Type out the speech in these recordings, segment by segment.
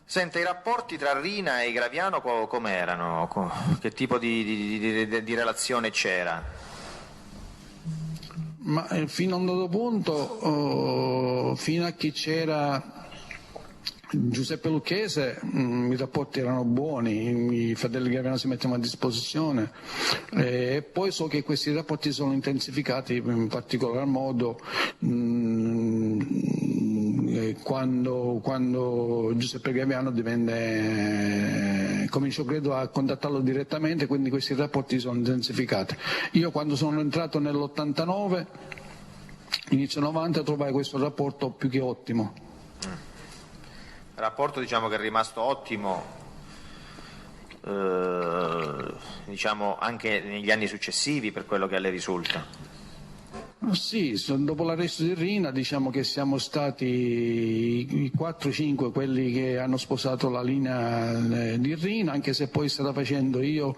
Senta, i rapporti tra Rina e Graviano com'erano? Che tipo di relazione c'era? Ma fino a un dato punto, fino a che c'era Giuseppe Lucchese, i rapporti erano buoni, i fratelli Graviano si mettevano a disposizione, e poi so che questi rapporti sono intensificati in particolar modo quando Giuseppe Graviano cominciò credo a contattarlo direttamente, quindi questi rapporti sono intensificati. Io quando sono entrato nell'89, inizio 90, trovai questo rapporto più che ottimo. Rapporto diciamo che è rimasto ottimo diciamo anche negli anni successivi, per quello che a lei risulta. Sì, dopo l'arresto di Rina diciamo che siamo stati i 4-5 quelli che hanno sposato la linea di Rina, anche se poi stava facendo io,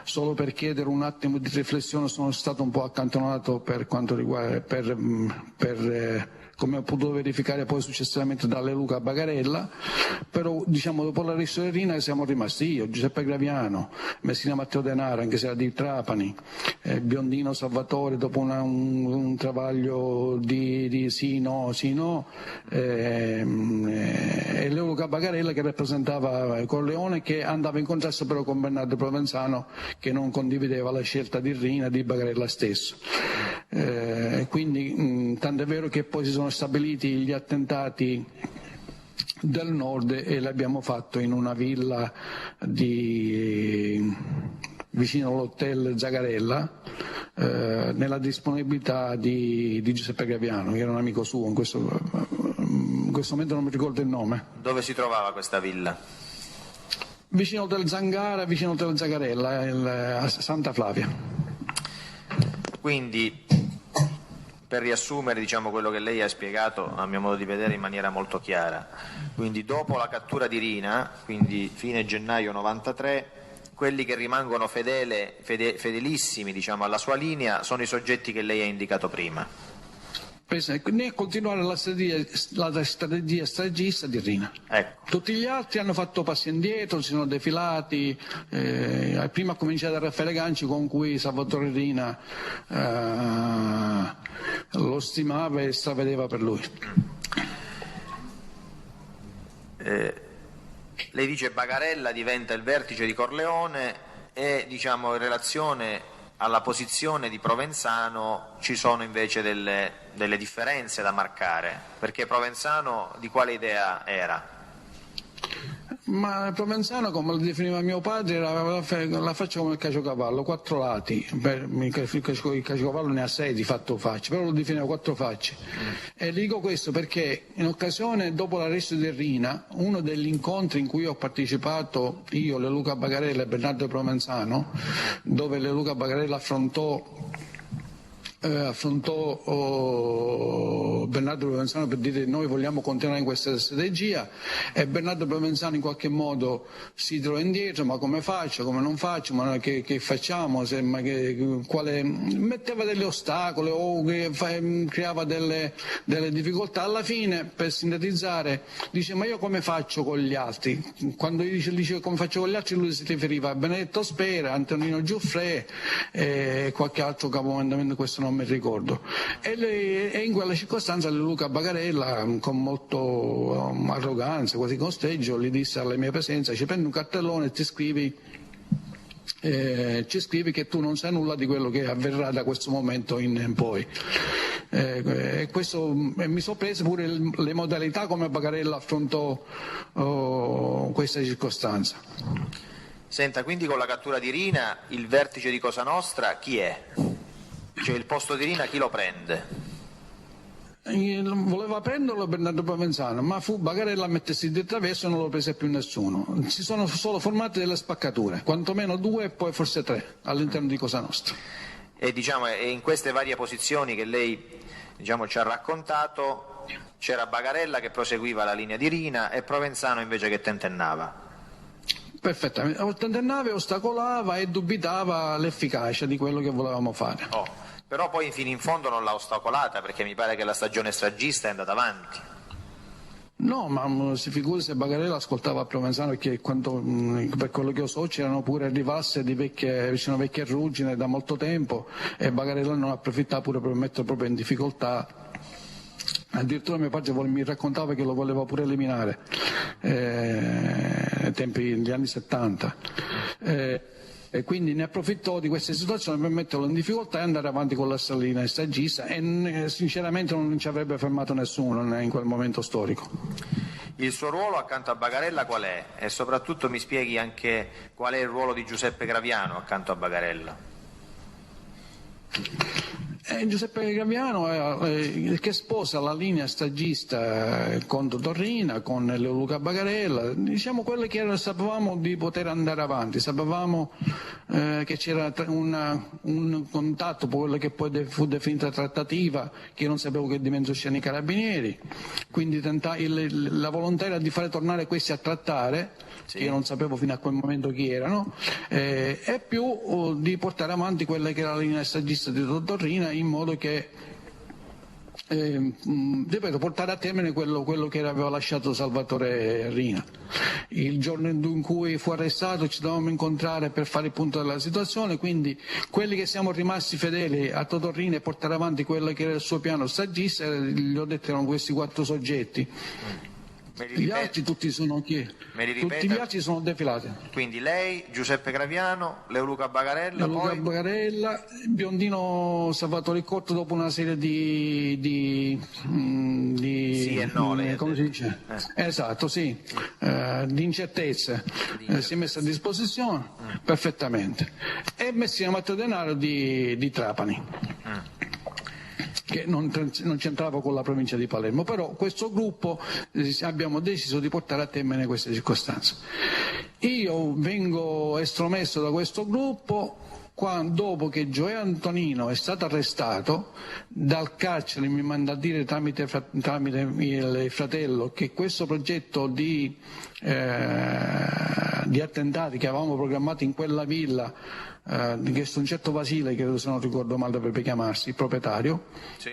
solo per chiedere un attimo di riflessione, sono stato un po' accantonato per quanto riguarda come ho potuto verificare poi successivamente dalle Luca Bagarella, però diciamo dopo l'arresto di Rina siamo rimasti io, Giuseppe Graviano, Messina Matteo Denaro, anche se era di Trapani, Biondino Salvatore dopo un travaglio di sì no, e Leo Luca Bagarella che rappresentava Corleone, che andava in contrasto però con Bernardo Provenzano, che non condivideva la scelta di Rina, di Bagarella stesso. Quindi tanto è vero che poi si sono stabiliti gli attentati del nord e l'abbiamo fatto in una villa vicino all'hotel Zagarella, nella disponibilità di Giuseppe Graviano, che era un amico suo, in questo momento non mi ricordo il nome. Dove si trovava questa villa? Vicino all'hotel Zangara, vicino all'hotel Zagarella, a Santa Flavia. Quindi, per riassumere diciamo quello che lei ha spiegato a mio modo di vedere in maniera molto chiara, quindi dopo la cattura di Rina, quindi fine gennaio 93, quelli che rimangono fedelissimi diciamo alla sua linea sono i soggetti che lei ha indicato prima. Né continuare la strategia stagista di Rina. Ecco. Tutti gli altri hanno fatto passi indietro, si sono defilati, prima ha cominciato da Raffaele Ganci, con cui Salvatore Rina lo stimava e stravedeva per lui. Lei dice Bagarella diventa il vertice di Corleone e diciamo in relazione alla posizione di Provenzano ci sono invece delle differenze da marcare, perché Provenzano di quale idea era? Ma Provenzano, come lo definiva mio padre, era la faccia come il caciocavallo, 4 lati. Il caciocavallo ne ha 6 di fatto facce, però lo definiva 4 facce. E le dico questo perché in occasione, dopo l'arresto di Rina, uno degli incontri in cui ho partecipato io, Leoluca Bagarella e Bernardo Provenzano, dove Leoluca Bagarella affrontò Bernardo Provenzano per dire noi vogliamo continuare in questa strategia, e Bernardo Provenzano in qualche modo si trova indietro, ma come faccio, come non faccio, ma che facciamo, metteva degli ostacoli o creava delle difficoltà. Alla fine, per sintetizzare, dice ma io come faccio con gli altri? Quando dice come faccio con gli altri, lui si riferiva a Benedetto Spera, Antonino Giuffre e qualche altro capomandamento, questo non mi ricordo, e in quella circostanza Luca Bagarella con molto arroganza, quasi con steggio, gli disse alla mia presenza: ci prendi un cartellone e ci scrivi che tu non sai nulla di quello che avverrà da questo momento in poi. Mi sorprese pure le modalità come Bagarella affrontò questa circostanza. Senta, quindi con la cattura di Rina il vertice di Cosa Nostra chi è? Cioè il posto di Rina chi lo prende? Voleva prenderlo Bernardo Provenzano, ma fu Bagarella a mettersi di traverso e non lo prese più nessuno. Si sono solo formate delle spaccature, quantomeno 2 e poi forse 3 all'interno di Cosa Nostra. E diciamo, in queste varie posizioni che lei diciamo, ci ha raccontato, c'era Bagarella che proseguiva la linea di Rina e Provenzano invece che tentennava. Perfettamente, tentennava, ostacolava e dubitava l'efficacia di quello che volevamo fare. Però poi fino in fondo non l'ha ostacolata, perché mi pare che la stagione stragista è andata avanti. No, ma si figuri se Bagarella ascoltava Provenzano, perché per quello che io so c'erano pure rivalse vicino vecchie ruggine da molto tempo, e Bagarella non approfittava pure per mettere proprio in difficoltà. Addirittura mio padre mi raccontava che lo voleva pure eliminare ai tempi degli anni 70. E quindi ne approfittò di questa situazione per metterlo in difficoltà e andare avanti con la linea stagista, e sinceramente non ci avrebbe fermato nessuno in quel momento storico. Il suo ruolo accanto a Bagarella qual è? E soprattutto mi spieghi anche qual è il ruolo di Giuseppe Graviano accanto a Bagarella. Giuseppe Graviano che sposa la linea stagista con Torrina, con Leoluca Bagarella, diciamo quelle che sapevamo di poter andare avanti, sapevamo che c'era un contatto, quello che poi fu definita trattativa, che io non sapevo che dimensione c'erano i carabinieri, quindi la volontà era di fare tornare questi a trattare, sì, che io non sapevo fino a quel momento chi erano, e più di portare avanti quella che era la linea stagista di Torrina, in modo che ripeto, portare a termine quello che aveva lasciato Salvatore Rina. Il giorno in cui fu arrestato ci dovevamo incontrare per fare il punto della situazione, quindi quelli che siamo rimasti fedeli a Totò Riina e portare avanti quello che era il suo piano stagista, gli ho detto, erano questi 4 soggetti. Gli altri tutti sono chi? Tutti gli altri sono defilati. Quindi lei, Giuseppe Graviano, Leoluca Bagarella, Leoluca poi Bagarella, Biondino Salvatore Cotto, dopo una serie di sì e no, come si dice? Esatto, sì, di incertezze, si è messa a disposizione perfettamente. E Messina Matteo Denaro di Trapani. Che non c'entrava con la provincia di Palermo, però questo gruppo abbiamo deciso di portare a termine queste circostanze. Io vengo estromesso da questo gruppo dopo che Gioè Antonino è stato arrestato. Dal carcere mi manda a dire tramite il fratello che questo progetto di attentati che avevamo programmato in quella villa, che sto un certo Vasile, che se non ricordo male dovrebbe chiamarsi, il proprietario, sì,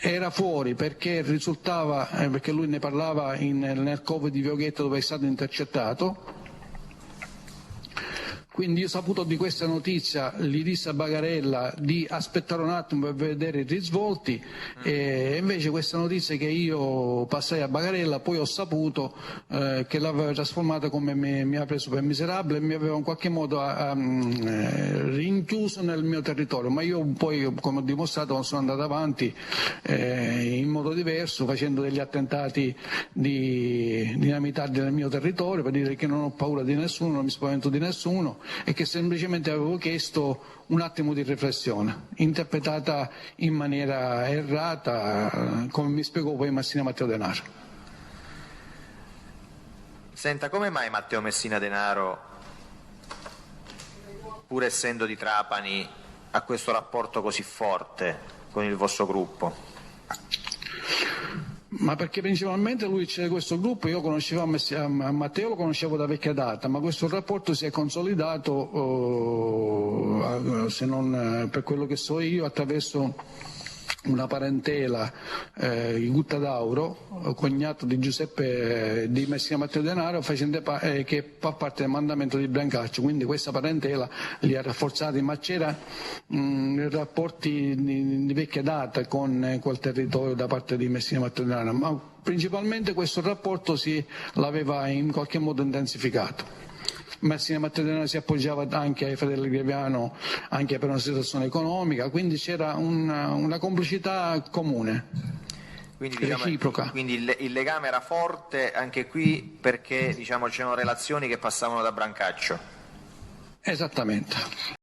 era fuori perché risultava, perché lui ne parlava nel covo di Vioghetto, dove è stato intercettato. Quindi io, saputo di questa notizia, gli dissi a Bagarella di aspettare un attimo per vedere i risvolti, e invece questa notizia che io passai a Bagarella, poi ho saputo che l'aveva trasformata, come mi aveva preso per miserabile e mi aveva in qualche modo rinchiuso nel mio territorio, ma io poi, come ho dimostrato, sono andato avanti in modo diverso, facendo degli attentati di dinamitardi nel mio territorio, per dire che non ho paura di nessuno, non mi spavento di nessuno, e che semplicemente avevo chiesto un attimo di riflessione, interpretata in maniera errata, come mi spiegò poi Messina Matteo Denaro. Senta, come mai Matteo Messina Denaro, pur essendo di Trapani, ha questo rapporto così forte con il vostro gruppo? Ma perché principalmente lui c'è questo gruppo, io conoscevo a Matteo, lo conoscevo da vecchia data, ma questo rapporto si è consolidato, se non per quello che so io, attraverso una parentela, Gutta Dauro, cognato di Giuseppe di Messina Matteo Denaro, che fa parte del mandamento di Brancaccio, quindi questa parentela li ha rafforzati, ma c'era rapporti di vecchia data con quel territorio da parte di Messina Matteo Denaro, ma principalmente questo rapporto l'aveva in qualche modo intensificato. Messina Matteo Denaro si appoggiava anche ai fratelli Graviano, anche per una situazione economica, quindi c'era una complicità comune, quindi, reciproca. Quindi il legame era forte anche qui, perché c'erano relazioni che passavano da Brancaccio. Esattamente.